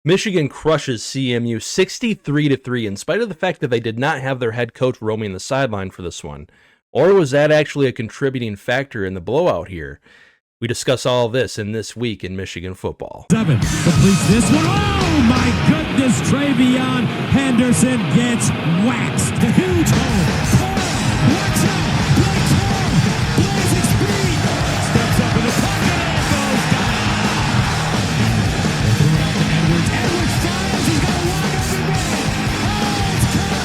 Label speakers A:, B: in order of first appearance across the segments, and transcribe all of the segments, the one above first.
A: Michigan crushes CMU 63-3 in spite of the fact that they did not have their head coach roaming the sideline for this one. Or was that actually a contributing factor in the blowout here? We discuss all of this in This Week in Michigan Football.
B: 7 completes this one. Oh my goodness, Travion Henderson gets waxed. The huge hole. Watch out. Blake's home. Blazing speed. Steps up in the pocket and goes down. Throw it out to Edwards. Edwards fires. He's got a wide open man. Oh, it's caught.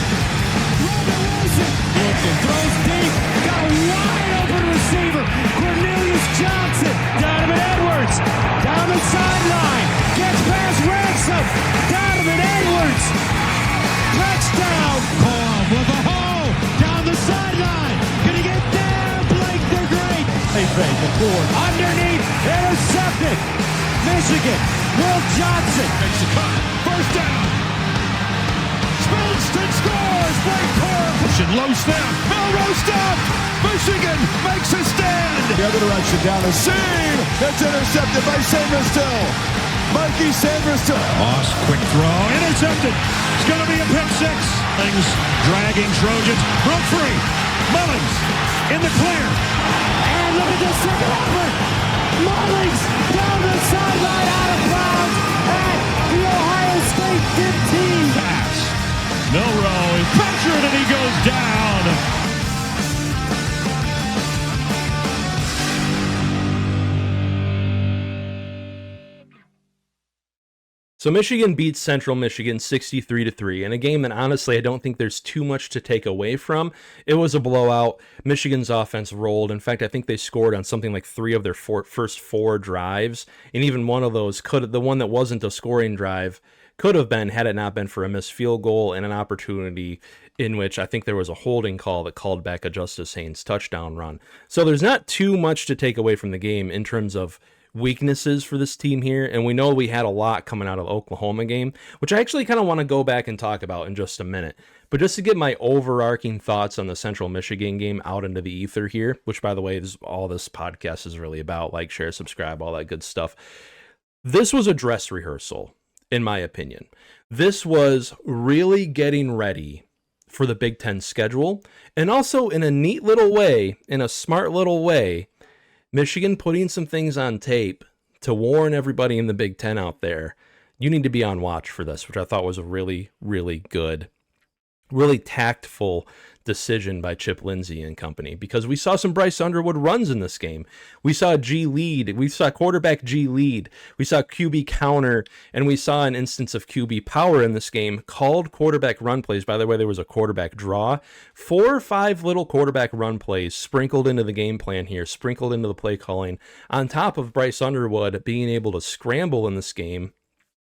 B: Robert Wilson. Wilson throws deep. Got a wide open receiver. Cornelius Johnson. Donovan Edwards. Down the sideline. Gets past Ransom. Donovan Edwards. Touchdown. Call with a hole. Down the sideline. Gonna get there. Blake, they're great. They fake the forward. Underneath. Intercepted. Michigan. Will Johnson. Makes the cut. First down. Spins and scores. Blake Corr. Pushing low snap. Melrose stop. Michigan makes a stand. The other direction down the seam. It's intercepted by Sanderstill. Mikey Sanderstill. Moss, quick throw. Intercepted. It's going to be a pick six. Things dragging Trojans. Broke free. Mullins in the clear. And look at this second effort. Mullins down the sideline out of bounds at the Ohio State 15. Pass. Milroe is pressured and he goes down.
A: So Michigan beats Central Michigan 63-3 in a game that honestly I don't think there's too much to take away from. It was a blowout. Michigan's offense rolled. In fact, I think they scored on something like 3 of their first 4 drives, and even one of those the one that wasn't a scoring drive could have been had it not been for a missed field goal and an opportunity in which I think there was a holding call that called back a Justice Haynes touchdown run. So there's not too much to take away from the game in terms of weaknesses for this team here, and we know we had a lot coming out of the Oklahoma game, which I actually kind of want to go back and talk about in just a minute. But just to get my overarching thoughts on the Central Michigan game out into the ether here, which by the way is all this podcast is really about, like, share, subscribe, all that good stuff. This was a dress rehearsal, in my opinion. This was really getting ready for the Big Ten schedule, and also in a neat little way, in a smart little way, Michigan putting some things on tape to warn everybody in the Big Ten out there, you need to be on watch for this, which I thought was a really, really good, really tactful decision by Chip Lindsey and company, because we saw some Bryce Underwood runs in this game. We saw G lead. We saw quarterback G lead. We saw QB counter, and we saw an instance of QB power in this game, called quarterback run plays. By the way, there was a quarterback draw. 4 or 5 little quarterback run plays sprinkled into the game plan here, sprinkled into the play calling, on top of Bryce Underwood being able to scramble in this game.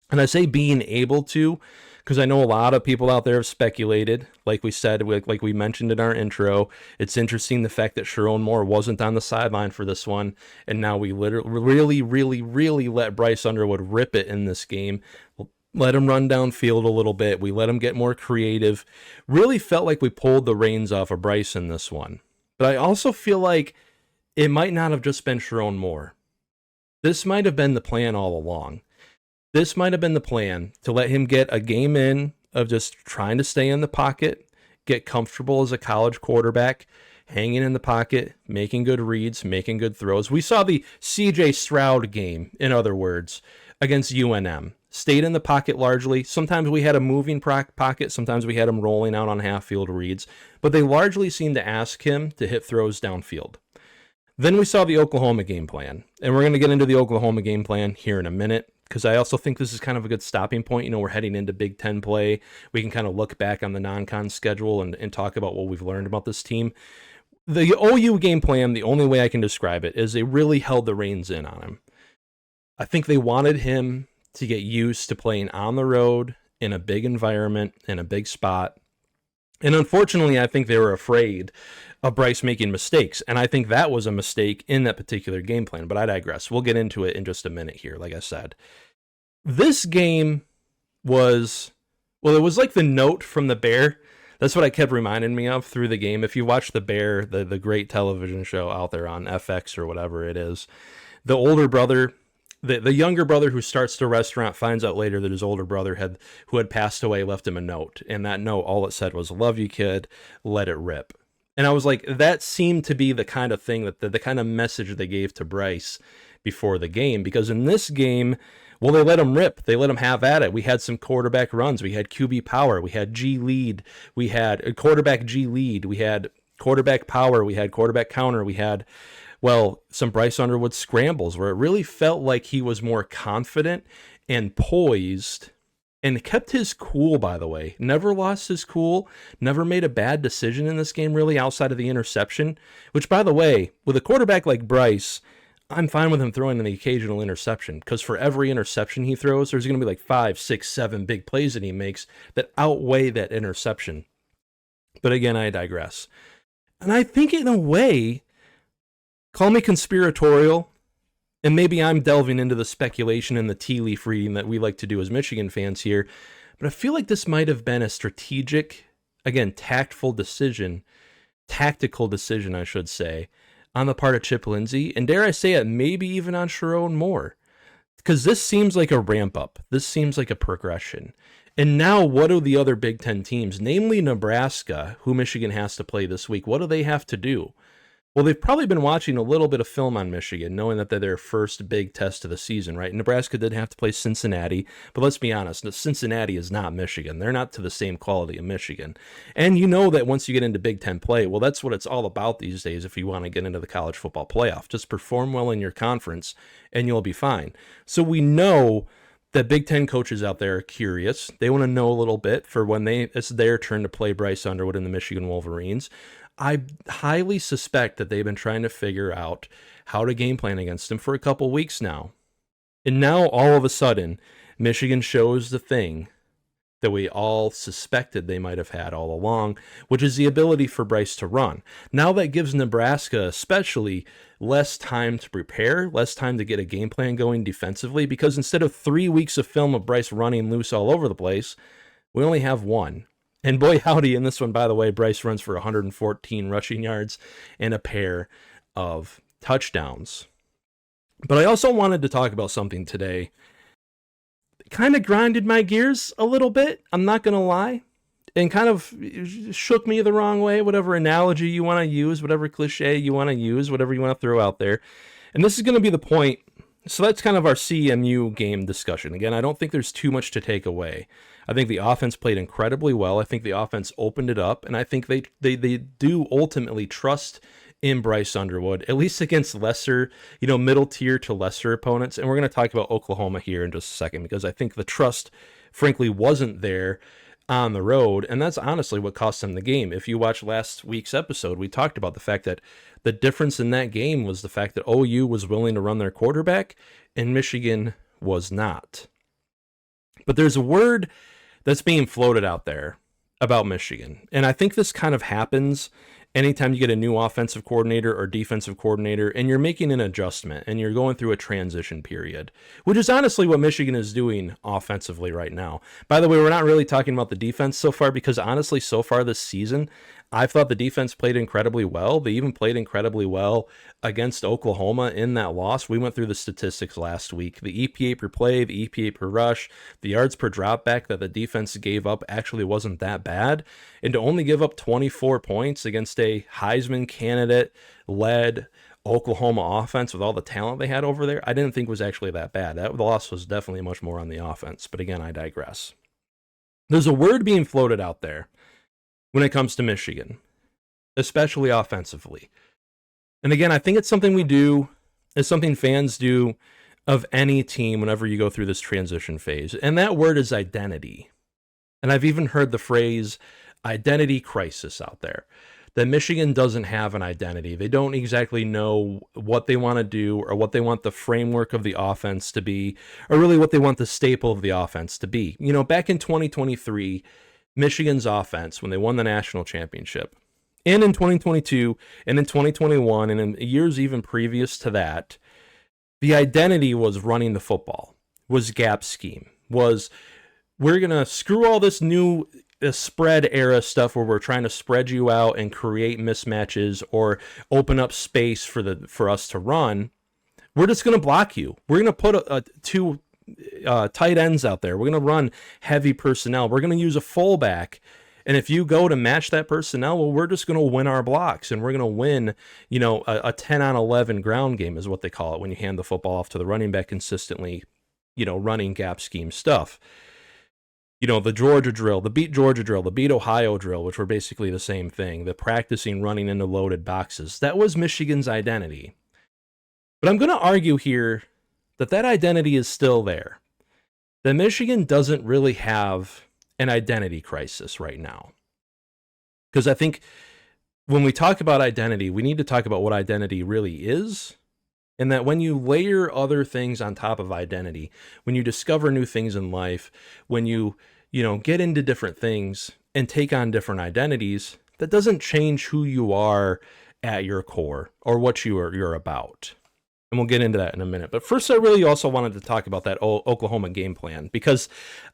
A: And I say being able to, because I know a lot of people out there have speculated, like we said, like we mentioned in our intro. It's interesting the fact that Sharon Moore wasn't on the sideline for this one, and now we literally, really let Bryce Underwood rip it in this game. Let him run downfield a little bit. We let him get more creative. Really felt like we pulled the reins off of Bryce in this one. But I also feel like it might not have just been Sharon Moore. This might have been the plan all along. This might have been the plan, to let him get a game in of just trying to stay in the pocket, get comfortable as a college quarterback, hanging in the pocket, making good reads, making good throws. We saw the C.J. Stroud game, in other words, against UNM. Stayed in the pocket largely. Sometimes we had a moving pocket. Sometimes we had him rolling out on half-field reads. But they largely seemed to ask him to hit throws downfield. Then we saw the Oklahoma game plan. And we're going to get into the Oklahoma game plan here in a minute, because I also think this is kind of a good stopping point. You know, we're heading into Big Ten play. We can kind of look back on the non-con schedule and talk about what we've learned about this team. The OU game plan, the only way I can describe it, is they really held the reins in on him. I think they wanted him to get used to playing on the road in a big environment, in a big spot. And unfortunately, I think they were afraid of Bryce making mistakes. And I think that was a mistake in that particular game plan. But I digress. We'll get into it in just a minute here, like I said. This game was, well, it was like the note from The Bear. That's what I kept reminding me of through the game. If you watch The Bear, the great television show out there on FX or whatever it is, the older brother, the younger brother who starts the restaurant finds out later that his older brother who had passed away left him a note, and that note, all it said was, "Love you, kid, let it rip." And I was like, that seemed to be the kind of thing that the kind of message they gave to Bryce before the game, because in this game, well, they let him rip. They let him have at it. We had some quarterback runs. We had QB power. We had G lead. We had a quarterback G lead. We had quarterback power. We had quarterback counter. We had, well, some Bryce Underwood scrambles where it really felt like he was more confident and poised and kept his cool, by the way. Never lost his cool. Never made a bad decision in this game, really, outside of the interception, which, by the way, with a quarterback like Bryce, I'm fine with him throwing the occasional interception, because for every interception he throws, there's going to be like 5, 6, 7 big plays that he makes that outweigh that interception. But again, I digress. And I think in a way, call me conspiratorial, and maybe I'm delving into the speculation and the tea leaf reading that we like to do as Michigan fans here, but I feel like this might have been a strategic, again, tactical decision, I should say, on the part of Chip Lindsey, and dare I say it, maybe even on Sharon Moore, because this seems like a ramp up. This seems like a progression. And now what do the other Big Ten teams, namely Nebraska, who Michigan has to play this week, what do they have to do? Well, they've probably been watching a little bit of film on Michigan, knowing that they're their first big test of the season, right? Nebraska did have to play Cincinnati, but let's be honest, Cincinnati is not Michigan. They're not to the same quality of Michigan. And you know that once you get into Big Ten play, well, that's what it's all about these days if you want to get into the college football playoff. Just perform well in your conference, and you'll be fine. So we know that Big Ten coaches out there are curious. They want to know a little bit for when it's their turn to play Bryce Underwood and the Michigan Wolverines. I highly suspect that they've been trying to figure out how to game plan against him for a couple weeks now. And now, all of a sudden, Michigan shows the thing that we all suspected they might have had all along, which is the ability for Bryce to run. Now that gives Nebraska especially less time to prepare, less time to get a game plan going defensively, because instead of 3 weeks of film of Bryce running loose all over the place, we only have one. And boy, howdy, in this one, by the way, Bryce runs for 114 rushing yards and a pair of touchdowns. But I also wanted to talk about something today. It kind of grinded my gears a little bit, I'm not going to lie, and kind of shook me the wrong way, whatever analogy you want to use, whatever cliche you want to use, whatever you want to throw out there. And this is going to be the point. So that's kind of our CMU game discussion. Again, I don't think there's too much to take away. I think the offense played incredibly well. I think the offense opened it up, and I think they do ultimately trust in Bryce Underwood, at least against lesser, middle tier to lesser opponents. And we're going to talk about Oklahoma here in just a second, because I think the trust, frankly, wasn't there on the road, and that's honestly what cost them the game. If you watch last week's episode, we talked about the fact that the difference in that game was the fact that OU was willing to run their quarterback and Michigan was not. But there's a word that's being floated out there about Michigan, and I think this kind of happens anytime you get a new offensive coordinator or defensive coordinator and you're making an adjustment and you're going through a transition period, which is honestly what Michigan is doing offensively right now. By the way, we're not really talking about the defense so far, because honestly, so far this season, I've thought the defense played incredibly well. They even played incredibly well against Oklahoma in that loss. We went through the statistics last week. The EPA per play, the EPA per rush, the yards per dropback that the defense gave up actually wasn't that bad. And to only give up 24 points against a Heisman candidate-led Oklahoma offense with all the talent they had over there, I didn't think was actually that bad. The loss was definitely much more on the offense. But again, I digress. There's a word being floated out there when it comes to Michigan, especially offensively. And again, I think it's something we do, it's something fans do of any team whenever you go through this transition phase. And that word is identity. And I've even heard the phrase identity crisis out there, that Michigan doesn't have an identity. They don't exactly know what they want to do or what they want the framework of the offense to be, or really what they want the staple of the offense to be. Back in 2023, Michigan's offense, when they won the national championship, and in 2022, and in 2021, and in years even previous to that, the identity was running the football, was gap scheme, was we're going to screw all this new spread era stuff where we're trying to spread you out and create mismatches or open up space for us to run. We're just going to block you. We're going to put two tight ends out there. We're going to run heavy personnel. We're going to use a fullback. And if you go to match that personnel, well, we're just going to win our blocks, and we're going to win, a 10-on-11 ground game is what they call it when you hand the football off to the running back consistently, running gap scheme stuff. The Georgia drill, the beat Georgia drill, the beat Ohio drill, which were basically the same thing, the practicing running into loaded boxes. That was Michigan's identity. But I'm going to argue here that identity is still there. That Michigan doesn't really have an identity crisis right now. Because I think when we talk about identity, we need to talk about what identity really is. And that when you layer other things on top of identity, when you discover new things in life, when you get into different things and take on different identities, that doesn't change who you are at your core or what you're about. And we'll get into that in a minute. But first, I really also wanted to talk about that Oklahoma game plan, because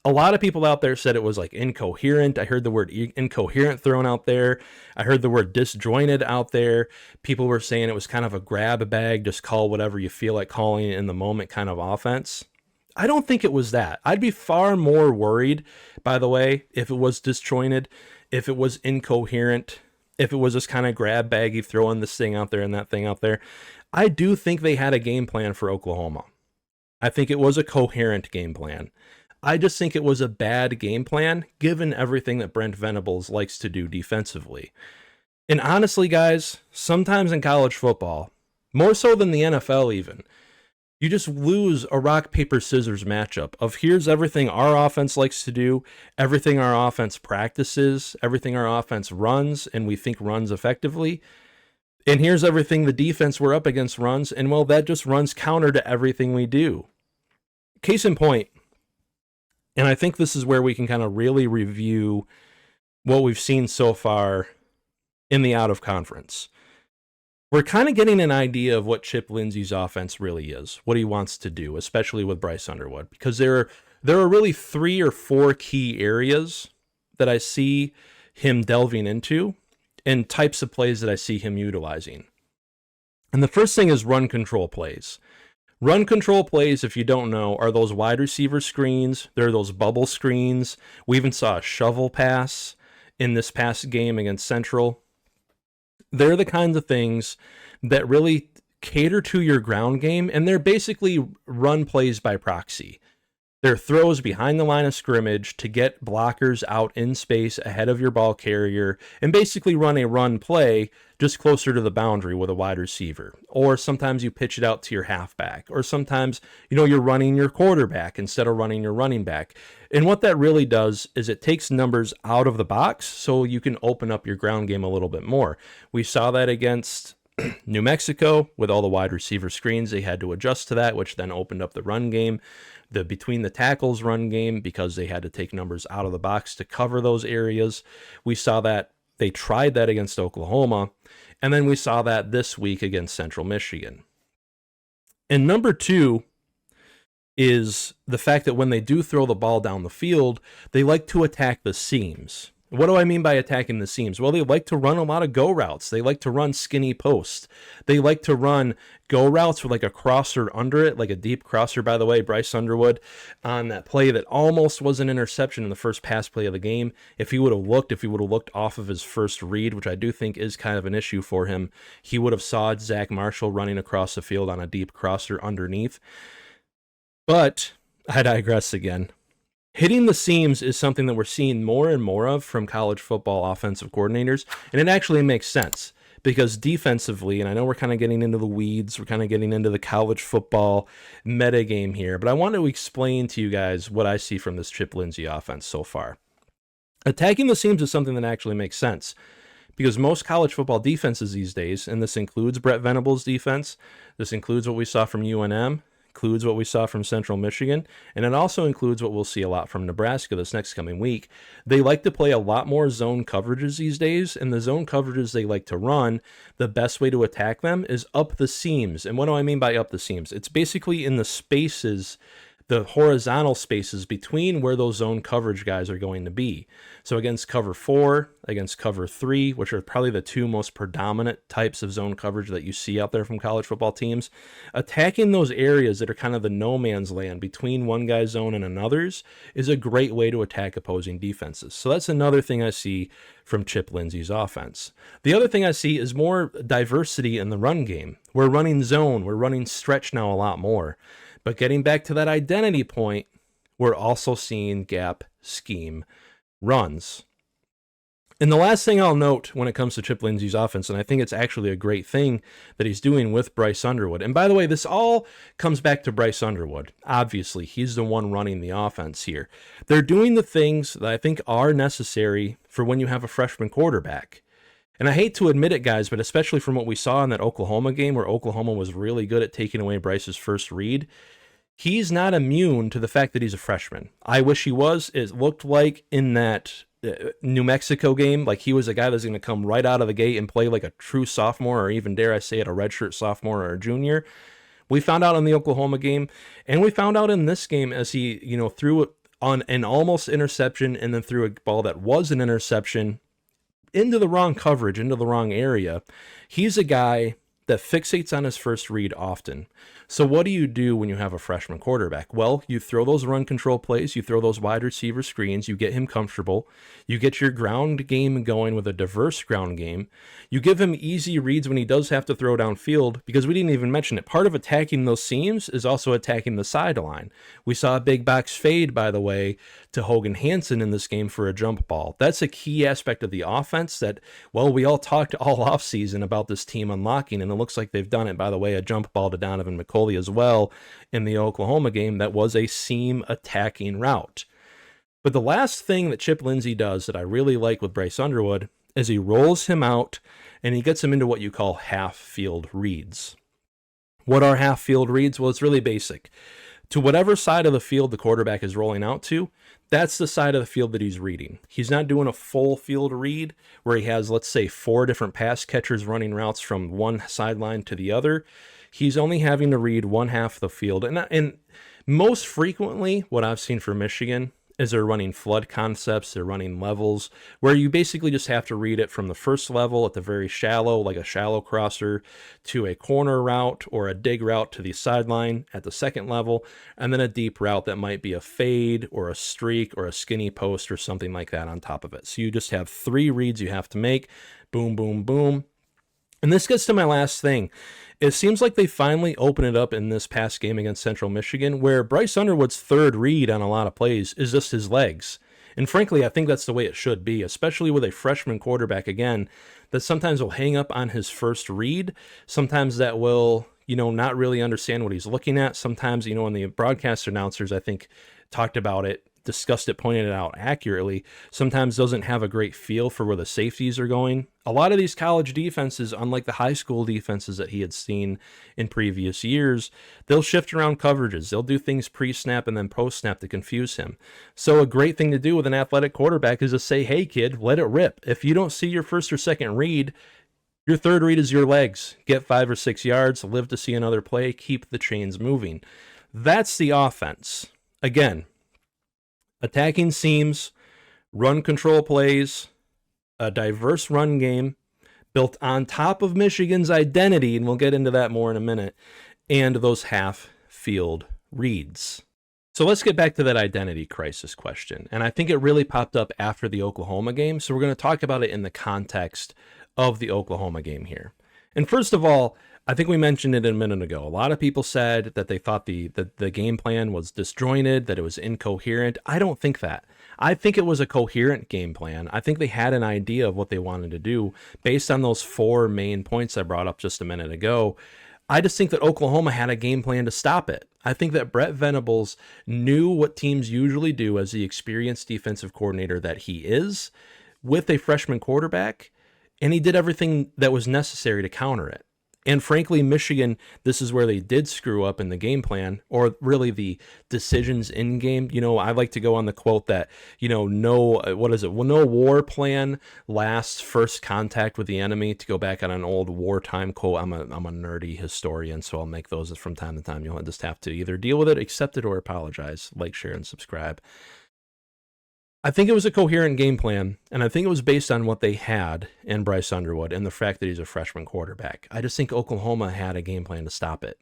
A: a lot of people out there said it was like incoherent. I heard the word incoherent thrown out there. I heard the word disjointed out there. People were saying it was kind of a grab bag, just call whatever you feel like calling it in the moment kind of offense. I don't think it was that. I'd be far more worried, by the way, if it was disjointed, if it was incoherent, if it was just kind of grab baggy, throwing this thing out there and that thing out there. I do think they had a game plan for Oklahoma. I think it was a coherent game plan. I just think it was a bad game plan, given everything that Brent Venables likes to do defensively. And honestly, guys, sometimes in college football, more so than the NFL even, you just lose a rock, paper, scissors matchup of here's everything our offense likes to do, everything our offense practices, everything our offense runs, and we think runs effectively. And here's everything the defense we're up against runs, and well, that just runs counter to everything we do. Case in point, and I think this is where we can kind of really review what we've seen so far in the out of conference. We're kind of getting an idea of what Chip Lindsey's offense really is, what he wants to do, especially with Bryce Underwood, because there are really 3 or 4 key areas that I see him delving into, and types of plays that I see him utilizing. And the first thing is run control plays. Run control plays, if you don't know, are those wide receiver screens. They're those bubble screens. We even saw a shovel pass in this past game against Central. They're the kinds of things that really cater to your ground game, and they're basically run plays by proxy. They're throws behind the line of scrimmage to get blockers out in space ahead of your ball carrier and basically run a run play just closer to the boundary with a wide receiver. Or sometimes you pitch it out to your halfback. Or sometimes, you're running your quarterback instead of running your running back. And what that really does is it takes numbers out of the box so you can open up your ground game a little bit more. We saw that against New Mexico with all the wide receiver screens. They had to adjust to that, which then opened up the run game. The between the tackles run game, because they had to take numbers out of the box to cover those areas. We saw that they tried that against Oklahoma, and then we saw that this week against Central Michigan. And number 2 is the fact that when they do throw the ball down the field, they like to attack the seams. What do I mean by attacking the seams? Well, they like to run a lot of go routes. They like to run skinny posts. They like to run go routes with like a crosser under it, like a deep crosser, by the way. Bryce Underwood on that play that almost was an interception in the first pass play of the game. If he would have looked off of his first read, which I do think is kind of an issue for him, he would have saw Zach Marshall running across the field on a deep crosser underneath. But I digress again. Hitting the seams is something that we're seeing more and more of from college football offensive coordinators, and it actually makes sense because defensively, and I know we're kind of getting into the weeds, we're kind of getting into the college football meta game here, but I want to explain to you guys what I see from this Chip Lindsey offense so far. Attacking the seams is something that actually makes sense because most college football defenses these days, and this includes Brent Venables' defense, this includes what we saw from UNM, includes what we saw from Central Michigan, and it also includes what we'll see a lot from Nebraska this next coming week. They like to play a lot more zone coverages these days, and the zone coverages they like to run, the best way to attack them is up the seams. And what do I mean by up the seams? It's basically in the spaces the horizontal spaces between where those zone coverage guys are going to be. So against cover 4, against cover 3, which are probably the two most predominant types of zone coverage that you see out there from college football teams, attacking those areas that are kind of the no man's land between one guy's zone and another's is a great way to attack opposing defenses. So that's another thing I see from Chip Lindsey's offense. The other thing I see is more diversity in the run game. We're running zone, we're running stretch now a lot more. But getting back to that identity point, we're also seeing gap scheme runs. And the last thing I'll note when it comes to Chip Lindsey's offense, and I think it's actually a great thing that he's doing with Bryce Underwood. And by the way, this all comes back to Bryce Underwood. Obviously, he's the one running the offense here. They're doing the things that I think are necessary for when you have a freshman quarterback. And I hate to admit it, guys, but especially from what we saw in that Oklahoma game where Oklahoma was really good at taking away Bryce's first read, he's not immune to the fact that he's a freshman. I wish he was. It looked like in that New Mexico game, like he was a guy that's going to come right out of the gate and play like a true sophomore, or even, dare I say it, a redshirt sophomore or a junior. We found out in the Oklahoma game, and we found out in this game as he, threw it on an almost interception and then threw a ball that was an interception into the wrong coverage, into the wrong area. He's a guy that fixates on his first read often. So what do you do when you have a freshman quarterback? Well, you throw those run control plays, you throw those wide receiver screens, you get him comfortable, you get your ground game going with a diverse ground game, you give him easy reads when he does have to throw downfield, because we didn't even mention it. Part of attacking those seams is also attacking the sideline. We saw a big box fade, by the way, to Hogan Hansen in this game for a jump ball. That's a key aspect of the offense that, well, we all talked all offseason about this team unlocking, and it looks like they've done it. By the way, a jump ball to Donovan McCulley as well in the Oklahoma game that was a seam attacking route. But the last thing that Chip Lindsey does that I really like with Bryce Underwood is he rolls him out and he gets him into what you call half field reads. What are half field reads? Well, it's really basic. To whatever side of the field the quarterback is rolling out to, that's the side of the field that he's reading. He's not doing a full field read where he has, let's say, 4 different pass catchers running routes from one sideline to the other. He's only having to read one half of the field. And most frequently, what I've seen for Michigan is they're running flood concepts, they're running levels, where you basically just have to read it from the first level at the very shallow, like a shallow crosser, to a corner route or a dig route to the sideline at the second level, and then a deep route that might be a fade or a streak or a skinny post or something like that on top of it. So you just have 3 reads you have to make. Boom, boom, boom. And this gets to my last thing. It seems like they finally open it up in this past game against Central Michigan, where Bryce Underwood's third read on a lot of plays is just his legs. And frankly, I think that's the way it should be, especially with a freshman quarterback, again, that sometimes will hang up on his first read. Sometimes that will, not really understand what he's looking at. Sometimes, and the broadcast announcers, I think, talked about it, discussed it, pointed it out accurately, sometimes doesn't have a great feel for where the safeties are going. A lot of these college defenses, unlike the high school defenses that he had seen in previous years, they'll shift around coverages. They'll do things pre-snap and then post-snap to confuse him. So a great thing to do with an athletic quarterback is to say, hey, kid, let it rip. If you don't see your first or second read, your third read is your legs. Get 5 or 6 yards, live to see another play, keep the chains moving. That's the offense. Again, attacking seams, run control plays, a diverse run game built on top of Michigan's identity, and we'll get into that more in a minute, and those half-field reads. So let's get back to that identity crisis question, and I think it really popped up after the Oklahoma game, so we're going to talk about it in the context of the Oklahoma game here. And first of all, I think we mentioned it a minute ago. A lot of people said that they thought the game plan was disjointed, that it was incoherent. I don't think that. I think it was a coherent game plan. I think they had an idea of what they wanted to do based on those 4 main points I brought up just a minute ago. I just think that Oklahoma had a game plan to stop it. I think that Brett Venables knew what teams usually do as the experienced defensive coordinator that he is with a freshman quarterback, and he did everything that was necessary to counter it. And frankly, Michigan, this is where they did screw up in the game plan, or really the decisions in game. I like to go on the quote that, no war plan lasts first contact with the enemy, to go back on an old wartime quote. I'm a nerdy historian, so I'll make those from time to time. You'll just have to either deal with it, accept it, or apologize. Like, share, and subscribe. I think it was a coherent game plan, and I think it was based on what they had in Bryce Underwood and the fact that he's a freshman quarterback. I just think Oklahoma had a game plan to stop it.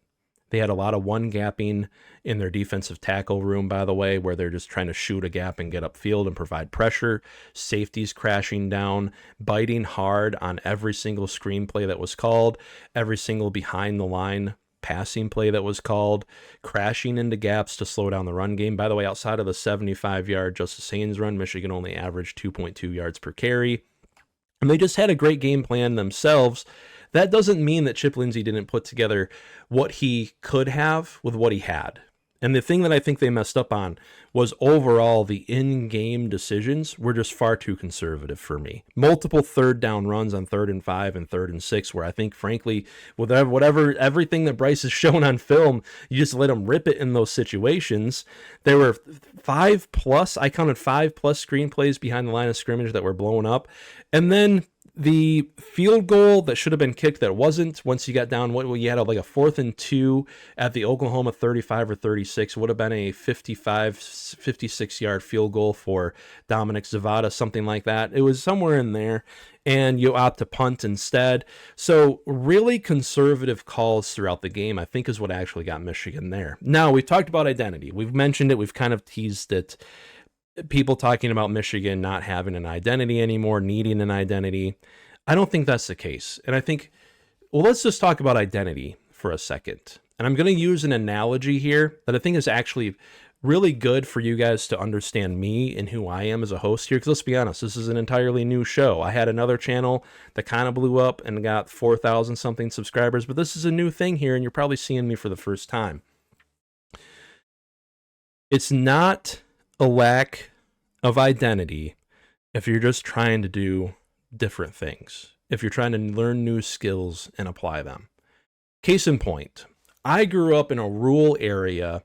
A: They had a lot of one-gapping in their defensive tackle room, by the way, where they're just trying to shoot a gap and get upfield and provide pressure. Safeties crashing down, biting hard on every single screenplay that was called, every single behind-the-line passing play that was called, crashing into gaps to slow down the run game. By the way, outside of the 75-yard Justice Haynes run, Michigan only averaged 2.2 yards per carry. And they just had a great game plan themselves. That doesn't mean that Chip Lindsey didn't put together what he could have with what he had. And the thing that I think they messed up on was overall the in-game decisions were just far too conservative for me. Multiple third down runs on 3rd and 5 and 3rd and 6, where I think, frankly, with everything that Bryce has shown on film, you just let him rip it in those situations. There were 5+, I counted 5+ screenplays behind the line of scrimmage that were blown up. And then the field goal that should have been kicked that wasn't, once you got down, you had like a 4th and 2 at the Oklahoma 35 or 36, would have been a 56-yard field goal for Dominic Zavada, something like that. It was somewhere in there, and you opt to punt instead. So really conservative calls throughout the game, I think, is what actually got Michigan there. Now, we've talked about identity. We've mentioned it. We've kind of teased it. People talking about Michigan not having an identity anymore, needing an identity. I don't think that's the case. And I think, let's just talk about identity for a second. And I'm going to use an analogy here that I think is actually really good for you guys to understand me and who I am as a host here. Because let's be honest, this is an entirely new show. I had another channel that kind of blew up and got 4,000 something subscribers, but this is a new thing here, and you're probably seeing me for the first time. It's not a lack of identity if you're just trying to do different things, if you're trying to learn new skills and apply them. Case in point, I grew up in a rural area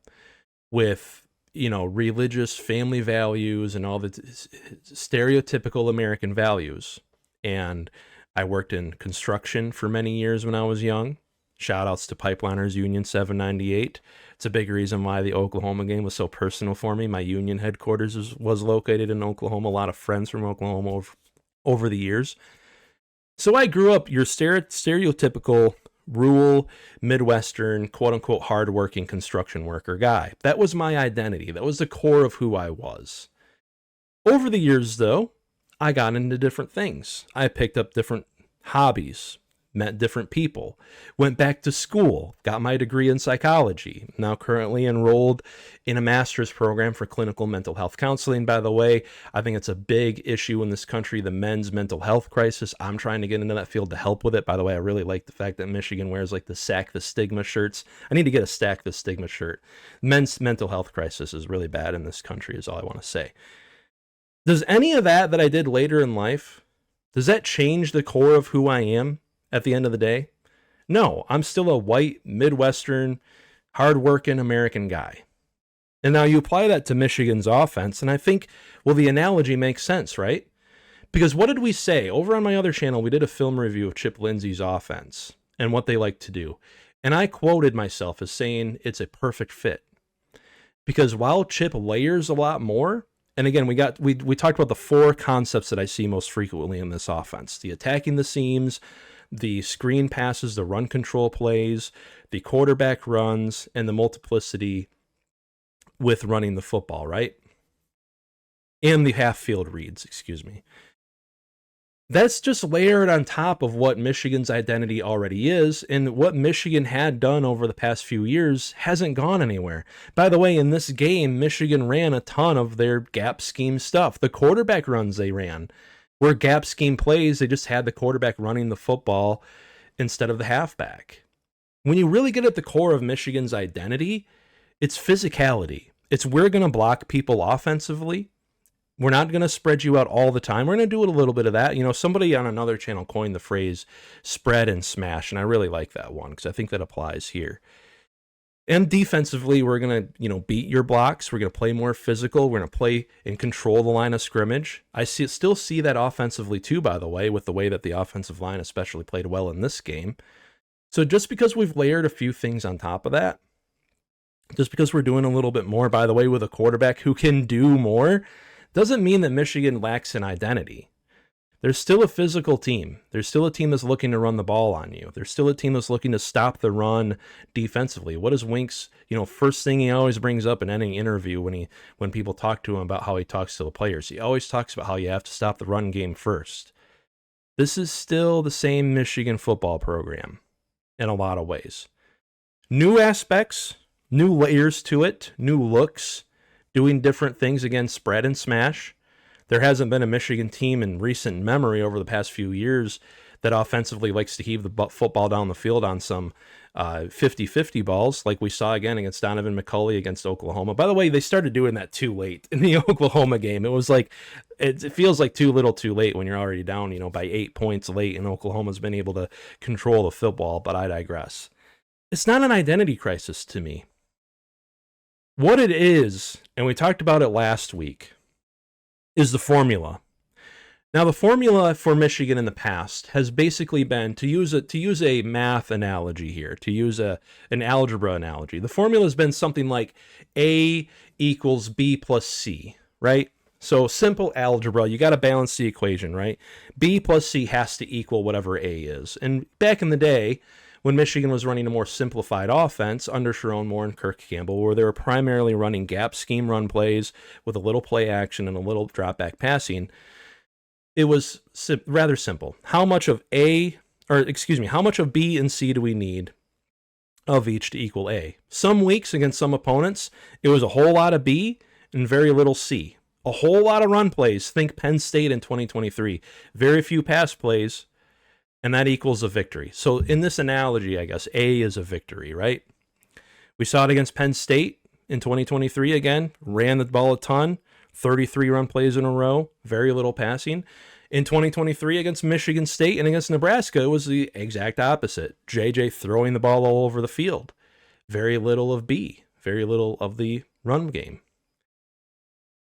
A: with, religious family values and all the stereotypical American values. And I worked in construction for many years when I was young. Shout outs to Pipeliners Union 798. It's a big reason why the Oklahoma game was so personal for me. My union headquarters was located in Oklahoma. A lot of friends from Oklahoma over the years. So I grew up your stereotypical rural, Midwestern, quote-unquote, hardworking construction worker guy. That was my identity. That was the core of who I was. Over the years, though, I got into different things. I picked up different hobbies, met different people, went back to school, got my degree in psychology, now currently enrolled in a master's program for clinical mental health counseling. By the way, I think it's a big issue in this country, the men's mental health crisis. I'm trying to get into that field to help with it. By the way, I really like the fact that Michigan wears like the Sack the Stigma shirts. I need to get a Stack the Stigma shirt. Men's mental health crisis is really bad in this country, is all I want to say. Does any of that I did later in life, does that change the core of who I am at the end of the day? No, I'm still a white, Midwestern, hardworking American guy. And now you apply that to Michigan's offense, and I think, the analogy makes sense, right? Because what did we say? Over on my other channel, we did a film review of Chip Lindsey's offense and what they like to do. And I quoted myself as saying it's a perfect fit. Because while Chip layers a lot more, and again, we talked about the 4 concepts that I see most frequently in this offense: the attacking the seams, the screen passes, the run control plays, the quarterback runs, and the multiplicity with running the football, right? And the half field reads, excuse me. That's just layered on top of what Michigan's identity already is, and what Michigan had done over the past few years hasn't gone anywhere. By the way, in this game, Michigan ran a ton of their gap scheme stuff. The quarterback runs they ran were gap scheme plays. They just had the quarterback running the football instead of the halfback. When you really get at the core of Michigan's identity, it's physicality. It's we're going to block people offensively, We're not going to spread you out all the time. We're going to do a little bit of that. Somebody on another channel coined the phrase spread and smash, and I really like that one because I think that applies here. And defensively, we're going to, beat your blocks. We're going to play more physical. We're going to play and control the line of scrimmage. I still see that offensively too, by the way, with the way that the offensive line especially played well in this game. So just because we've layered a few things on top of that, just because we're doing a little bit more, by the way, with a quarterback who can do more, doesn't mean that Michigan lacks an identity. There's still a physical team. There's still a team that's looking to run the ball on you. There's still a team that's looking to stop the run defensively. What is Wink's, first thing he always brings up in any interview when people talk to him about how he talks to the players? He always talks about how you have to stop the run game first. This is still the same Michigan football program in a lot of ways. New aspects, new layers to it, new looks, doing different things, again, spread and smash. There hasn't been a Michigan team in recent memory over the past few years that offensively likes to heave the football down the field on some 50-50 balls like we saw again against Donovan McCulley against Oklahoma. By the way, they started doing that too late in the Oklahoma game. It was like, it feels like too little too late when you're already down, by 8 points late and Oklahoma's been able to control the football, but I digress. It's not an identity crisis to me. What it is, and we talked about it last week, is the formula. Now, the formula for Michigan in the past has basically been, to use a math analogy here, to use an algebra analogy, the formula has been something like A equals B plus C, right? So simple algebra, you got to balance the equation, right? B plus C has to equal whatever A is. And back in the day, when Michigan was running a more simplified offense under Sharon Moore and Kirk Campbell, where they were primarily running gap scheme run plays with a little play action and a little drop back passing, it was rather simple. How much of B and C do we need of each to equal A? Some weeks against some opponents, it was a whole lot of B and very little C. A whole lot of run plays. Think Penn State in 2023. Very few pass plays. And that equals a victory. So in this analogy, I guess, A is a victory, right? We saw it against Penn State in 2023 again. Ran the ball a ton, 33 run plays in a row, very little passing. In 2023 against Michigan State and against Nebraska, it was the exact opposite. JJ throwing the ball all over the field. Very little of B, very little of the run game.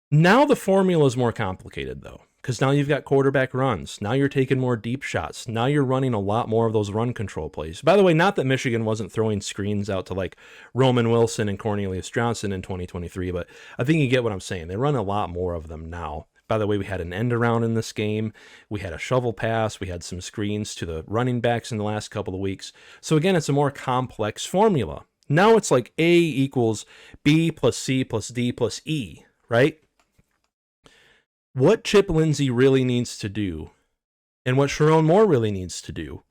A: Now the formula is more complicated, though. Because now you've got quarterback runs. Now you're taking more deep shots. Now you're running a lot more of those run control plays. By the way, not that Michigan wasn't throwing screens out to like Roman Wilson and Cornelius Johnson in 2023, but I think you get what I'm saying. They run a lot more of them now. By the way, we had an end around in this game. We had a shovel pass. We had some screens to the running backs in the last couple of weeks. So again, it's a more complex formula. Now it's like A equals B plus C plus D plus E, right? What Chip Lindsey really needs to do and what Sharon Moore really needs to do.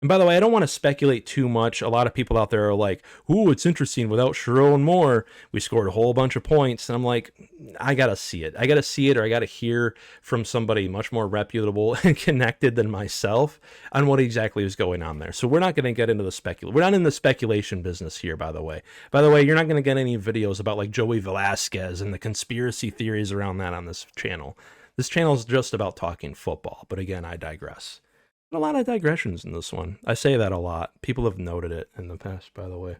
A: And by the way, I don't want to speculate too much. A lot of people out there are like, ooh, it's interesting. Without Sharon Moore, we scored a whole bunch of points. And I'm like, I got to see it. I got to see it, or I got to hear from somebody much more reputable and connected than myself on what exactly is going on there. So we're not going to get into the speculation. We're not in the speculation business here, by the way. By the way, you're not going to get any videos about like Joey Velasquez and the conspiracy theories around that on this channel. This channel is just about talking football. But again, I digress. A lot of digressions in this one. I say that a lot. People have noted it in the past, by the way.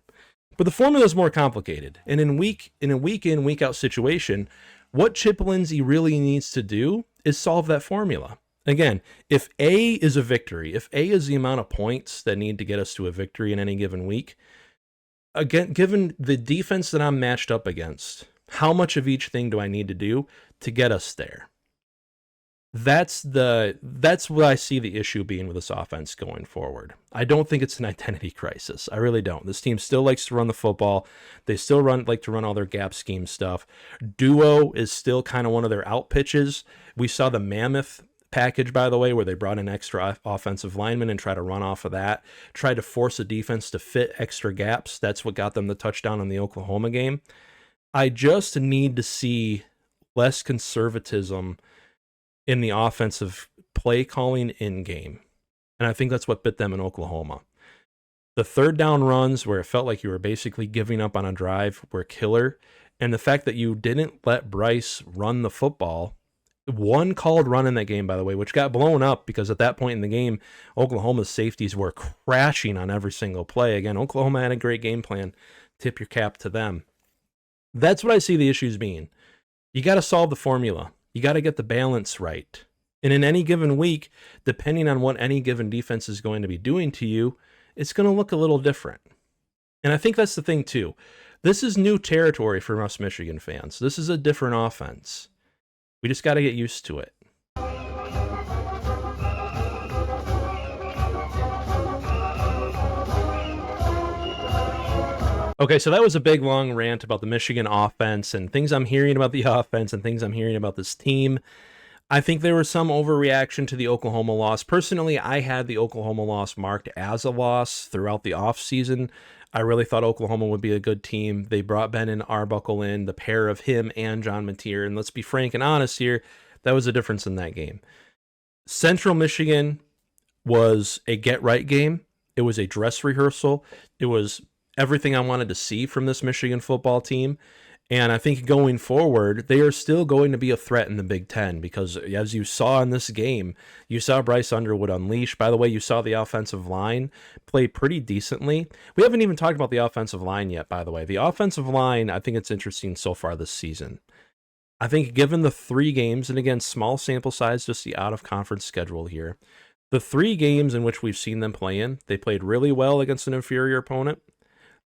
A: But the formula is more complicated. And in a week in, week out situation, what Chip Lindsey really needs to do is solve that formula. Again, if A is a victory, if A is the amount of points that need to get us to a victory in any given week, again, given the defense that I'm matched up against, how much of each thing do I need to do to get us there? That's what I see the issue being with this offense going forward. I don't think it's an identity crisis. I really don't. This team still likes to run the football. They still like to run all their gap scheme stuff. Duo is still kind of one of their out pitches. We saw the Mammoth package, by the way, where they brought in extra offensive linemen and tried to run off of that, tried to force a defense to fit extra gaps. That's what got them the touchdown in the Oklahoma game. I just need to see less conservatism in the offensive play calling in game. And I think that's what bit them in Oklahoma. The third down runs where it felt like you were basically giving up on a drive were killer. And the fact that you didn't let Bryce run the football One called run in that game, by the way, which got blown up because at that point in the game, Oklahoma's safeties were crashing on every single play. Again, Oklahoma had a great game plan. Tip your cap to them. That's what I see the issues being. You got to solve the formula. You got to get the balance right. And in any given week, depending on what any given defense is going to be doing to you, it's going to look a little different. And I think that's the thing, too. This is new territory for us Michigan fans. This is a different offense. We just got to get used to it. Okay, so that was a big, long rant about the Michigan offense and things I'm hearing about the offense and things I'm hearing about this team. I think there was some overreaction to the Oklahoma loss. Personally, I had the Oklahoma loss marked as a loss throughout the offseason. I really thought Oklahoma would be a good team. They brought Ben Arbuckle in, the pair of him and John Mateer. And let's be frank and honest here, that was a difference in that game. Central Michigan was a get-right game. It was a dress rehearsal. It was everything I wanted to see from this Michigan football team. And I think going forward, they are still going to be a threat in the Big Ten because, as you saw in this game, you saw Bryce Underwood unleash. By the way, you saw the offensive line play pretty decently. We haven't even talked about the offensive line yet, by the way. The offensive line, I think it's interesting so far this season. I think given the 3 games, and again, small sample size, just the out-of-conference schedule here, the 3 games in which we've seen them play in, they played really well against an inferior opponent.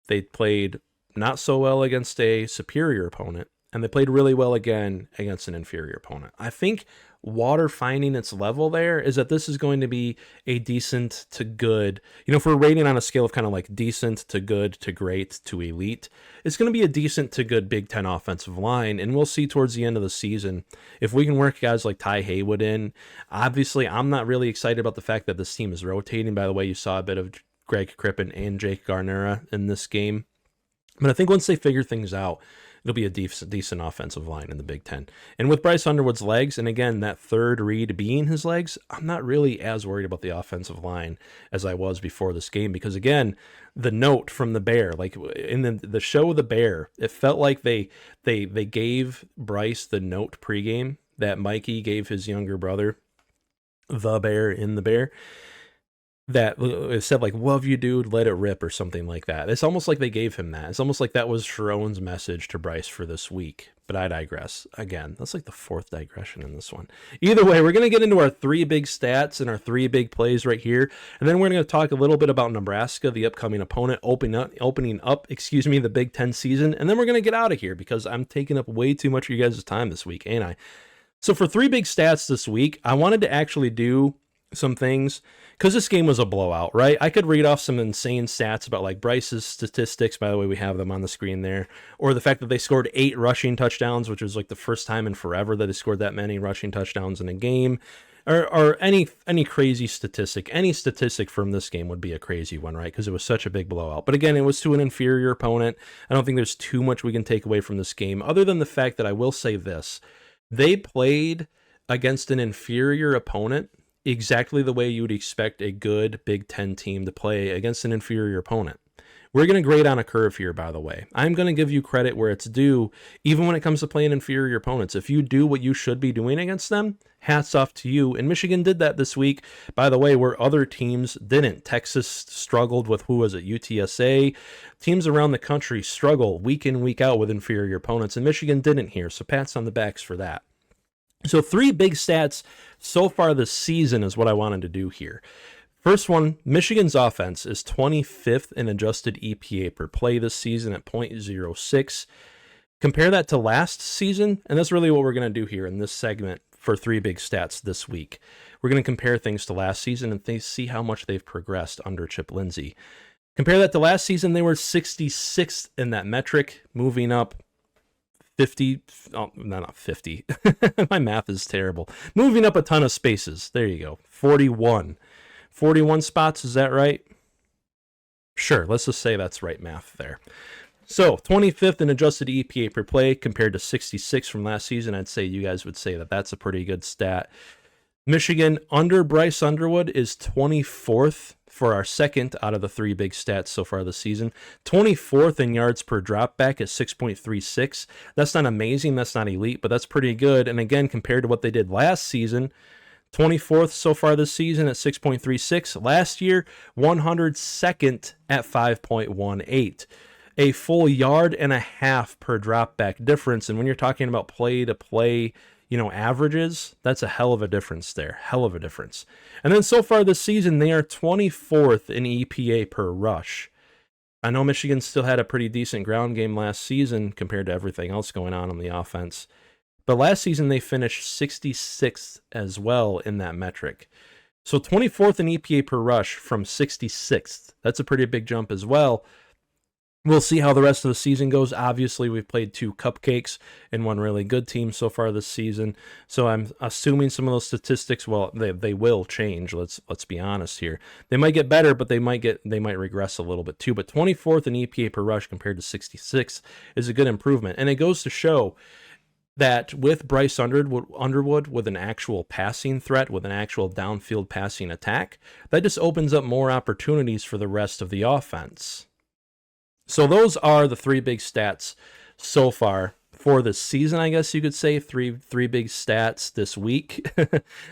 A: They played not so well against a superior opponent, and they played really well again against an inferior opponent. I think water finding its level there is that this is going to be a decent to good, if we're rating on a scale of kind of like decent to good to great to elite, it's going to be a decent to good Big Ten offensive line, and we'll see towards the end of the season if we can work guys like Ty Haywood in. Obviously, I'm not really excited about the fact that this team is rotating. By the way, you saw a bit of Greg Crippen and Jake Garnera in this game. But I think once they figure things out, it'll be a decent offensive line in the Big Ten. And with Bryce Underwood's legs, and again, that third read being his legs, I'm not really as worried about the offensive line as I was before this game. Because again, the note from the Bear, like in the show The Bear, it felt like they gave Bryce the note pregame that Mikey gave his younger brother, the Bear in The Bear. That it said like, love you, dude, let it rip, or something like that. It's almost like they gave him that. It's almost like that was Sharon's message to Bryce for this week. But I digress. Again, that's like the 4th digression in this one. Either way, we're going to get into our 3 big stats and our 3 big plays right here. And then we're going to talk a little bit about Nebraska, the upcoming opponent, opening up the Big Ten season. And then we're going to get out of here because I'm taking up way too much of you guys' time this week, ain't I? So for 3 big stats this week, I wanted to actually do some things because this game was a blowout, right? I could read off some insane stats about like Bryce's statistics. By the way, we have them on the screen there, or the fact that they scored 8 rushing touchdowns, which was like the first time in forever that they scored that many rushing touchdowns in a game, or any crazy statistic. Any statistic from this game would be a crazy one, right? Because it was such a big blowout. But again, it was to an inferior opponent. I don't think there's too much we can take away from this game other than the fact that I will say this: they played against an inferior opponent exactly the way you would expect a good Big Ten team to play against an inferior opponent. We're going to grade on a curve here, by the way. I'm going to give you credit where it's due, even when it comes to playing inferior opponents. If you do what you should be doing against them, hats off to you. And Michigan did that this week, by the way, where other teams didn't. Texas struggled with, who was it, UTSA. Teams around the country struggle week in, week out with inferior opponents, and Michigan didn't here, so pats on the backs for that. So 3 big stats so far this season is what I wanted to do here. First one, Michigan's offense is 25th in adjusted EPA per play this season at 0.06. Compare that to last season, and that's really what we're going to do here in this segment for 3 big stats this week. We're going to compare things to last season and see how much they've progressed under Chip Lindsey. Compare that to last season, they were 66th in that metric, moving up 50, oh, no, not 50. My math is terrible. Moving up a ton of spaces. There you go. 41. 41 spots, is that right? Sure, let's just say that's right math there. So, 25th in adjusted EPA per play compared to 66 from last season. I'd say you guys would say that that's a pretty good stat. Michigan under Bryce Underwood is 24th for our second out of the three big stats so far this season. 24th in yards per dropback at 6.36. That's not amazing, that's not elite, but that's pretty good. And again, compared to what they did last season, 24th so far this season at 6.36. Last year, 102nd at 5.18. A full yard and a half per dropback difference. And when you're talking about play to play, averages, that's a hell of a difference there. Hell of a difference. And then so far this season, they are 24th in EPA per rush. I know Michigan still had a pretty decent ground game last season compared to everything else going on the offense. But last season, they finished 66th as well in that metric. So 24th in EPA per rush from 66th. That's a pretty big jump as well. We'll see how the rest of the season goes. Obviously, we've played two cupcakes and one really good team so far this season. So I'm assuming some of those statistics, well, they will change. Let's be honest here. They might get better, but they might regress a little bit too. But 24th in EPA per rush compared to 66th is a good improvement. And it goes to show that with Bryce Underwood with an actual passing threat, with an actual downfield passing attack, that just opens up more opportunities for the rest of the offense. So those are the three big stats so far for the season, I guess you could say. Three big stats this week.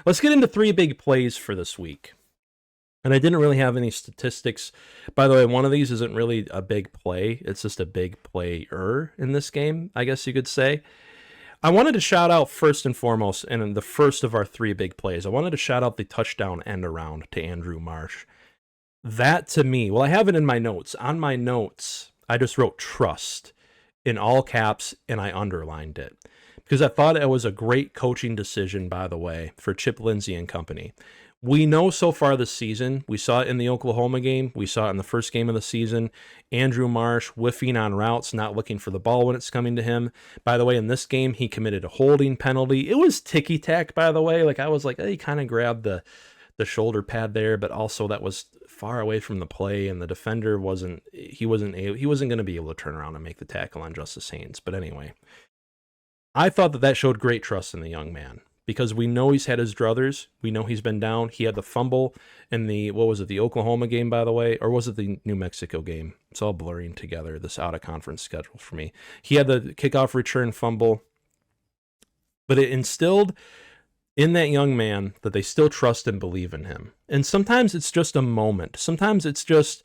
A: Let's get into three big plays for this week. And I didn't really have any statistics. By the way, one of these isn't really a big play. It's just a big player in this game, I guess you could say. I wanted to shout out first and foremost, and in the first of our three big plays, I wanted to shout out the touchdown end around to Andrew Marsh. That to me, well, I have it in my notes. On my notes, I just wrote trust in all caps and I underlined it because I thought it was a great coaching decision, by the way, for Chip Lindsey and company. We know so far this season, we saw it in the Oklahoma game, we saw it in the first game of the season, Andrew Marsh whiffing on routes, not looking for the ball when it's coming to him. By the way, in this game, he committed a holding penalty. It was ticky-tack, by the way. I was like, he kind of grabbed the shoulder pad there, but also that was far away from the play, and the defender wasn't going to be able to turn around and make the tackle on Justice Haynes. But anyway, I thought that showed great trust in the young man because we know he's had his druthers. We know he's been down. He had the fumble in the Oklahoma game, by the way, or was it the New Mexico game? It's all blurring together, this out-of-conference schedule for me. He had the kickoff return fumble, but it instilled in that young man that they still trust and believe in him. And sometimes it's just a moment. Sometimes it's just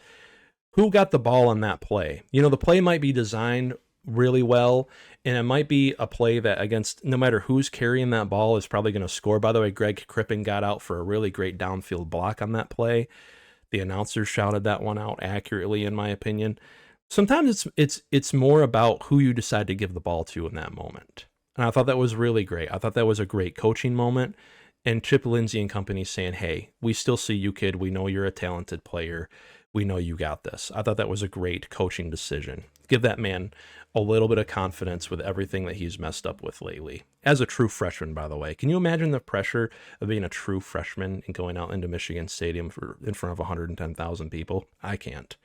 A: who got the ball on that play. The play might be designed really well, and it might be a play that against no matter who's carrying that ball is probably going to score. By the way, Greg Crippen got out for a really great downfield block on that play. The announcers shouted that one out accurately, in my opinion. Sometimes it's more about who you decide to give the ball to in that moment. And I thought that was really great. I thought that was a great coaching moment. And Chip Lindsey and company saying, hey, we still see you, kid. We know you're a talented player. We know you got this. I thought that was a great coaching decision. Give that man a little bit of confidence with everything that he's messed up with lately. As a true freshman, by the way. Can you imagine the pressure of being a true freshman and going out into Michigan Stadium in front of 110,000 people? I can't.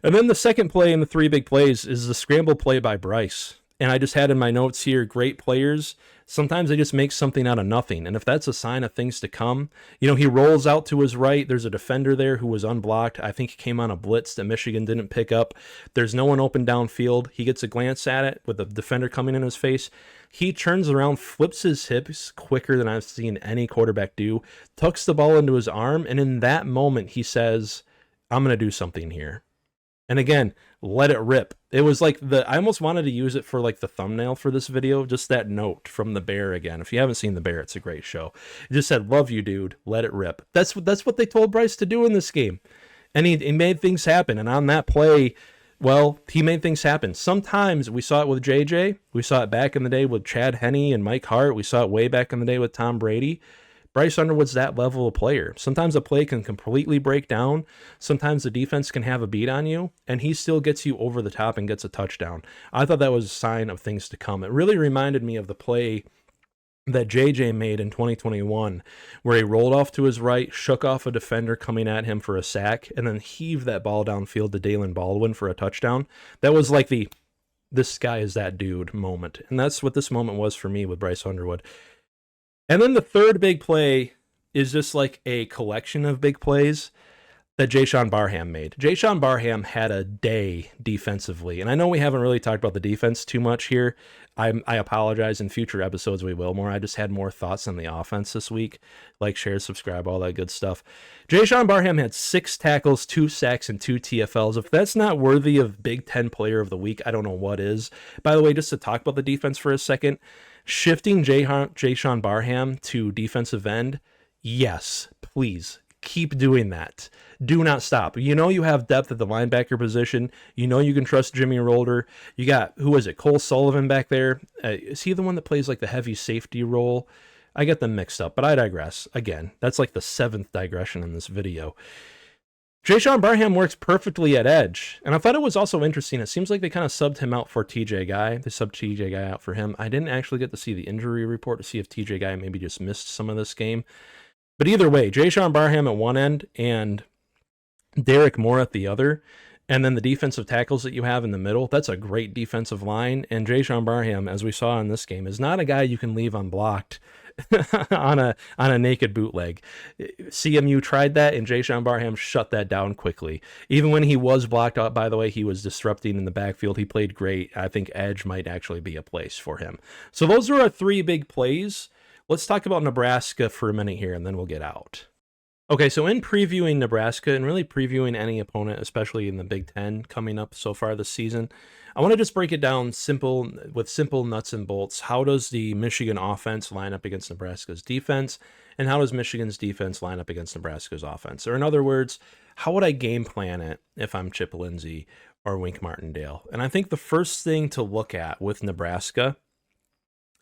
A: And then the second play in the three big plays is the scramble play by Bryce. And I just had in my notes here, great players, sometimes they just make something out of nothing. And if that's a sign of things to come, he rolls out to his right. There's a defender there who was unblocked. I think he came on a blitz that Michigan didn't pick up. There's no one open downfield. He gets a glance at it with the defender coming in his face. He turns around, flips his hips quicker than I've seen any quarterback do, tucks the ball into his arm, and in that moment he says, I'm going to do something here. And again, let it rip. It was like I almost wanted to use it for the thumbnail for this video, just that note from The Bear again. If you haven't seen The Bear, it's a great show. It just said, love you, dude. Let it rip. That's what they told Bryce to do in this game. And he made things happen. And on that play, well, he made things happen. Sometimes we saw it with JJ. We saw it back in the day with Chad Henne and Mike Hart. We saw it way back in the day with Tom Brady. Bryce Underwood's that level of player. Sometimes a play can completely break down. Sometimes the defense can have a beat on you, and he still gets you over the top and gets a touchdown. I thought that was a sign of things to come. It really reminded me of the play that JJ made in 2021, where he rolled off to his right, shook off a defender coming at him for a sack, and then heaved that ball downfield to Dalen Baldwin for a touchdown. That was like this guy is that dude moment. And that's what this moment was for me with Bryce Underwood. And then the third big play is just like a collection of big plays that Jayshon Barham made. Jayshon Barham had a day defensively, and I know we haven't really talked about the defense too much here. I apologize. In future episodes we will more. I just had more thoughts on the offense this week. Like, share, subscribe, all that good stuff. Jayshon Barham had 6 tackles, 2 sacks, and 2 TFLs. If that's not worthy of Big Ten Player of the Week, I don't know what is. By the way, just to talk about the defense for a second, shifting Jayshon Barham to defensive end, yes, please keep doing that. Do not stop. You know you have depth at the linebacker position. You know you can trust Jimmy Rolder. You got, who is it, Cole Sullivan back there? Is he the one that plays like the heavy safety role? I get them mixed up, but I digress. Again, that's like the 7th digression in this video. Jayshon Barham works perfectly at edge, and I thought it was also interesting. It seems like they kind of subbed him out for TJ Guy. They subbed TJ Guy out for him. I didn't actually get to see the injury report to see if TJ Guy maybe just missed some of this game. But either way, Jayshon Barham at one end and Derek Moore at the other, and then the defensive tackles that you have in the middle, that's a great defensive line. And Jayshon Barham, as we saw in this game, is not a guy you can leave unblocked on a naked bootleg. CMU tried that, and Jayshon Barham shut that down quickly. Even when he was blocked out, by the way, he was disrupting in the backfield. He played great. I think edge might actually be a place for him. So those are our 3 big plays. Let's talk about Nebraska for a minute here, and then we'll get out. Okay, so in previewing Nebraska and really previewing any opponent, especially in the Big Ten coming up so far this season, I want to just break it down with simple nuts and bolts. How does the Michigan offense line up against Nebraska's defense? And how does Michigan's defense line up against Nebraska's offense? Or in other words, how would I game plan it if I'm Chip Lindsey or Wink Martindale? And I think the first thing to look at with Nebraska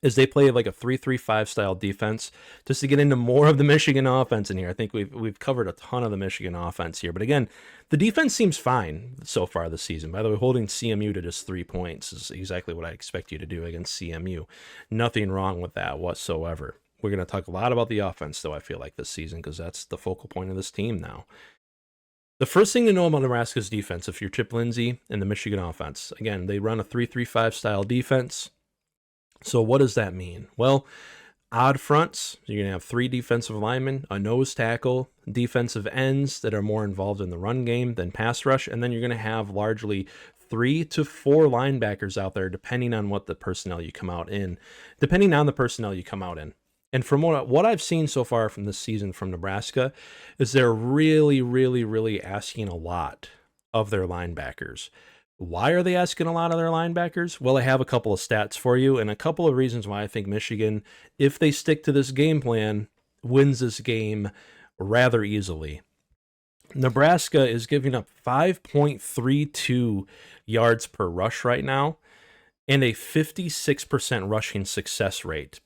A: is they play like a 3-3-5 style defense. Just to get into more of the Michigan offense in here, I think we've covered a ton of the Michigan offense here. But again, the defense seems fine so far this season. By the way, holding CMU to just 3 points is exactly what I expect you to do against CMU. Nothing wrong with that whatsoever. We're going to talk a lot about the offense, though, I feel like, this season, because that's the focal point of this team now. The first thing to know about Nebraska's defense, if you're Chip Lindsey and the Michigan offense, again, they run a 3-3-5 style defense. So what does that mean? Well, odd fronts, you're going to have 3 defensive linemen, a nose tackle, defensive ends that are more involved in the run game than pass rush, and then you're going to have largely 3 to 4 linebackers out there, depending on the personnel you come out in. And from what I've seen so far from this season from Nebraska, is they're really, really, really asking a lot of their linebackers. Why are they asking a lot of their linebackers? Well, I have a couple of stats for you and a couple of reasons why I think Michigan, if they stick to this game plan, wins this game rather easily. Nebraska is giving up 5.32 yards per rush right now and a 56% rushing success rate.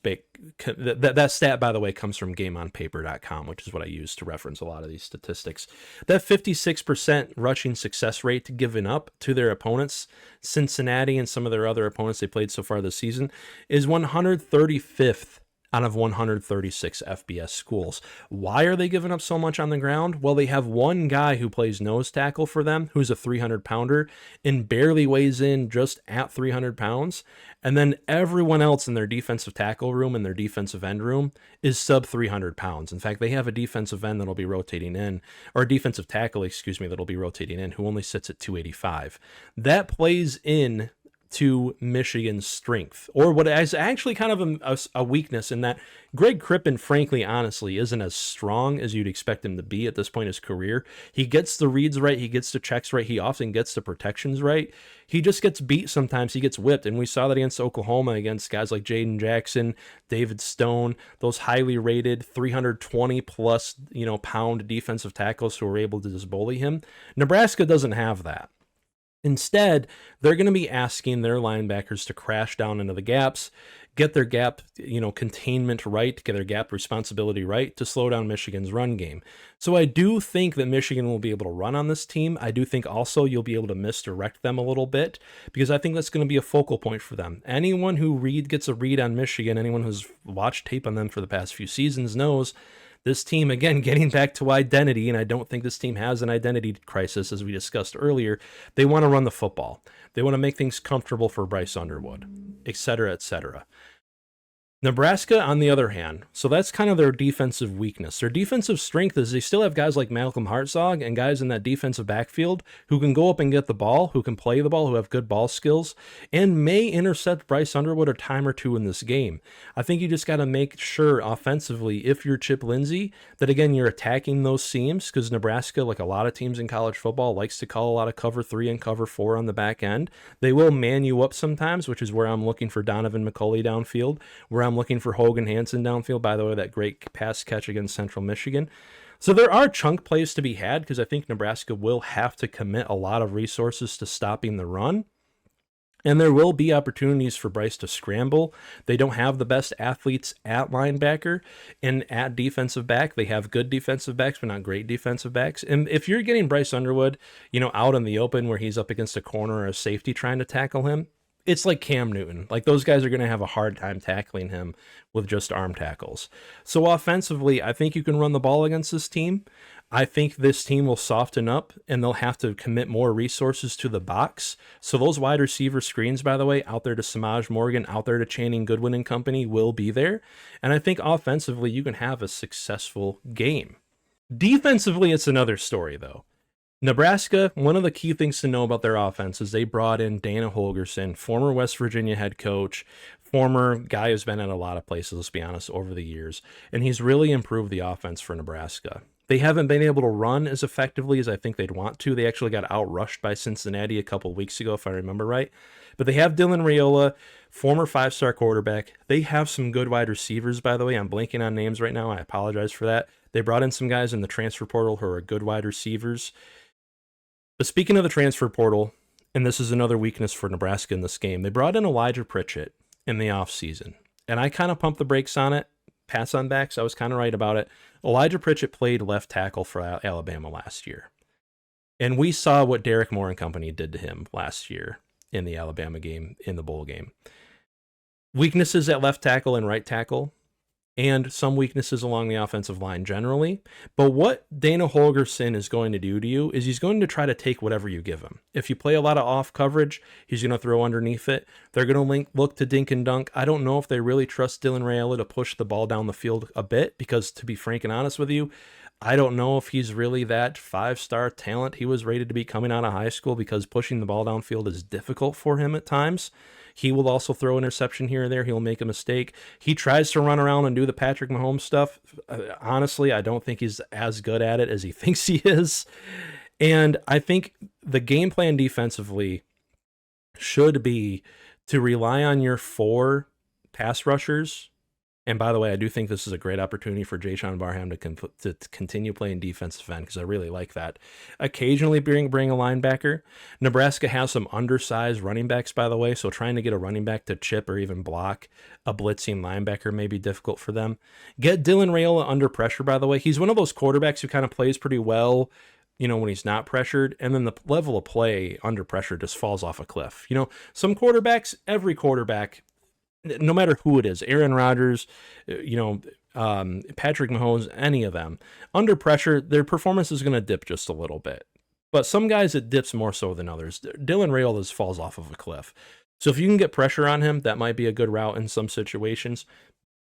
A: That stat, by the way, comes from GameOnPaper.com, which is what I use to reference a lot of these statistics. That 56% rushing success rate given up to their opponents, Cincinnati and some of their other opponents they played so far this season, is 135th out of 136 FBS schools. Why are they giving up so much on the ground? Well, they have one guy who plays nose tackle for them, who's a 300-pounder, and barely weighs in just at 300 pounds. And then everyone else in their defensive tackle room and their defensive end room is sub 300 pounds. In fact, they have a defensive end that'll be rotating in, or a defensive tackle, that'll be rotating in, who only sits at 285. That plays in to Michigan's strength, or what is actually kind of a weakness, in that Greg Crippen, frankly, honestly, isn't as strong as you'd expect him to be at this point in his career. He gets the reads right, he gets the checks right, he often gets the protections right. He just gets beat sometimes, he gets whipped, and we saw that against Oklahoma, against guys like Jaden Jackson, David Stone, those highly rated 320 plus pound defensive tackles who were able to just bully him. Nebraska doesn't have that. Instead, they're going to be asking their linebackers to crash down into the gaps, get their gap, containment right, get their gap responsibility right to slow down Michigan's run game. So I do think that Michigan will be able to run on this team. I do think also you'll be able to misdirect them a little bit, because I think that's going to be a focal point for them. Anyone who gets a read on Michigan, anyone who's watched tape on them for the past few seasons knows this team, again, getting back to identity, and I don't think this team has an identity crisis, as we discussed earlier. They want to run the football. They want to make things comfortable for Bryce Underwood, et cetera, et cetera. Nebraska, on the other hand, so that's kind of their defensive weakness. Their defensive strength is they still have guys like Malcolm Hartzog and guys in that defensive backfield who can go up and get the ball, who can play the ball, who have good ball skills, and may intercept Bryce Underwood a time or two in this game. I think you just got to make sure offensively, if you're Chip Lindsey, that again, you're attacking those seams, because Nebraska, like a lot of teams in college football, likes to call a lot of cover 3 and cover 4 on the back end. They will man you up sometimes, which is where I'm looking for Donovan McCulley downfield, where I'm looking for Hogan Hansen downfield. By the way, that great pass catch against Central Michigan. So there are chunk plays to be had, because I think Nebraska will have to commit a lot of resources to stopping the run. And there will be opportunities for Bryce to scramble. They don't have the best athletes at linebacker and at defensive back. They have good defensive backs, but not great defensive backs. And if you're getting Bryce Underwood, out in the open where he's up against a corner or a safety trying to tackle him, it's like Cam Newton. Like, those guys are going to have a hard time tackling him with just arm tackles. So offensively, I think you can run the ball against this team. I think this team will soften up, and they'll have to commit more resources to the box. So those wide receiver screens, by the way, out there to Samaj Morgan, out there to Channing Goodwin and company, will be there. And I think offensively, you can have a successful game. Defensively, it's another story, though. Nebraska, one of the key things to know about their offense is they brought in Dana Holgorsen, former West Virginia head coach, former guy who's been at a lot of places, let's be honest, over the years, and he's really improved the offense for Nebraska. They haven't been able to run as effectively as I think they'd want to. They actually got outrushed by Cincinnati a couple weeks ago, if I remember right. But they have Dylan Raiola, former 5-star quarterback. They have some good wide receivers, by the way. I'm blanking on names right now. I apologize for that. They brought in some guys in the transfer portal who are good wide receivers. But speaking of the transfer portal, and this is another weakness for Nebraska in this game, they brought in Elijah Pritchett in the offseason. And I kind of pumped the brakes on it, pass on backs. I was kind of right about it. Elijah Pritchett played left tackle for Alabama last year. And we saw what Derek Moore and company did to him last year in the Alabama game, in the bowl game. Weaknesses at left tackle and right tackle, and some weaknesses along the offensive line generally. But what Dana Holgorsen is going to do to you is he's going to try to take whatever you give him. If you play a lot of off coverage, he's going to throw underneath it. They're going to look to dink and dunk. I don't know if they really trust Dylan Raiola to push the ball down the field a bit, because to be frank and honest with you, I don't know if he's really that 5-star talent he was rated to be coming out of high school, because pushing the ball downfield is difficult for him at times. He will also throw interception here and there. He'll make a mistake. He tries to run around and do the Patrick Mahomes stuff. Honestly, I don't think he's as good at it as he thinks he is. And I think the game plan defensively should be to rely on your 4 pass rushers. And by the way, I do think this is a great opportunity for Jayshon Barham to continue playing defensive end, because I really like that. Occasionally bring a linebacker. Nebraska has some undersized running backs, by the way, so trying to get a running back to chip or even block a blitzing linebacker may be difficult for them. Get Dylan Raiola under pressure, by the way. He's one of those quarterbacks who kind of plays pretty well, when he's not pressured, and then the level of play under pressure just falls off a cliff. Some quarterbacks, every quarterback, no matter who it is, Aaron Rodgers, Patrick Mahomes, any of them, under pressure, their performance is going to dip just a little bit. But some guys, it dips more so than others. Dylan Raiola falls off of a cliff. So if you can get pressure on him, that might be a good route in some situations.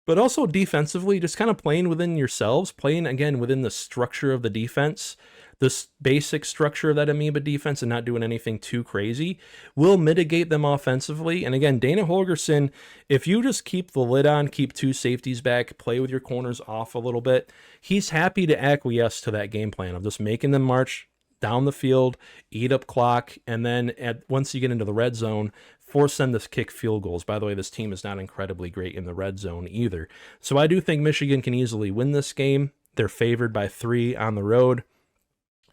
A: But also defensively, just kind of playing within yourselves, playing, again, within the structure of the defense, this basic structure of that amoeba defense, and not doing anything too crazy, will mitigate them offensively. And again, Dana Holgorsen, if you just keep the lid on, keep 2 safeties back, play with your corners off a little bit, he's happy to acquiesce to that game plan of just making them march down the field, eat up clock, and then once you get into the red zone, force them to kick field goals. By the way, this team is not incredibly great in the red zone either. So I do think Michigan can easily win this game. They're favored by 3 on the road.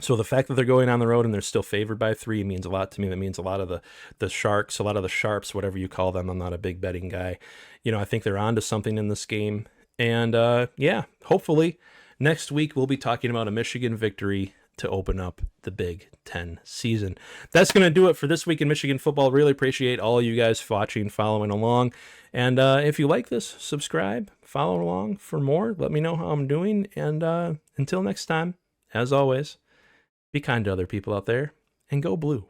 A: So the fact that they're going on the road and they're still favored by 3 means a lot to me. That means a lot of the sharks, a lot of the sharps, whatever you call them. I'm not a big betting guy. I think they're onto something in this game. And hopefully next week we'll be talking about a Michigan victory to open up the Big Ten season. That's going to do it for this week in Michigan football. Really appreciate all you guys watching, following along. And if you like this, subscribe, follow along for more. Let me know how I'm doing. And until next time, as always, be kind to other people out there, and go blue.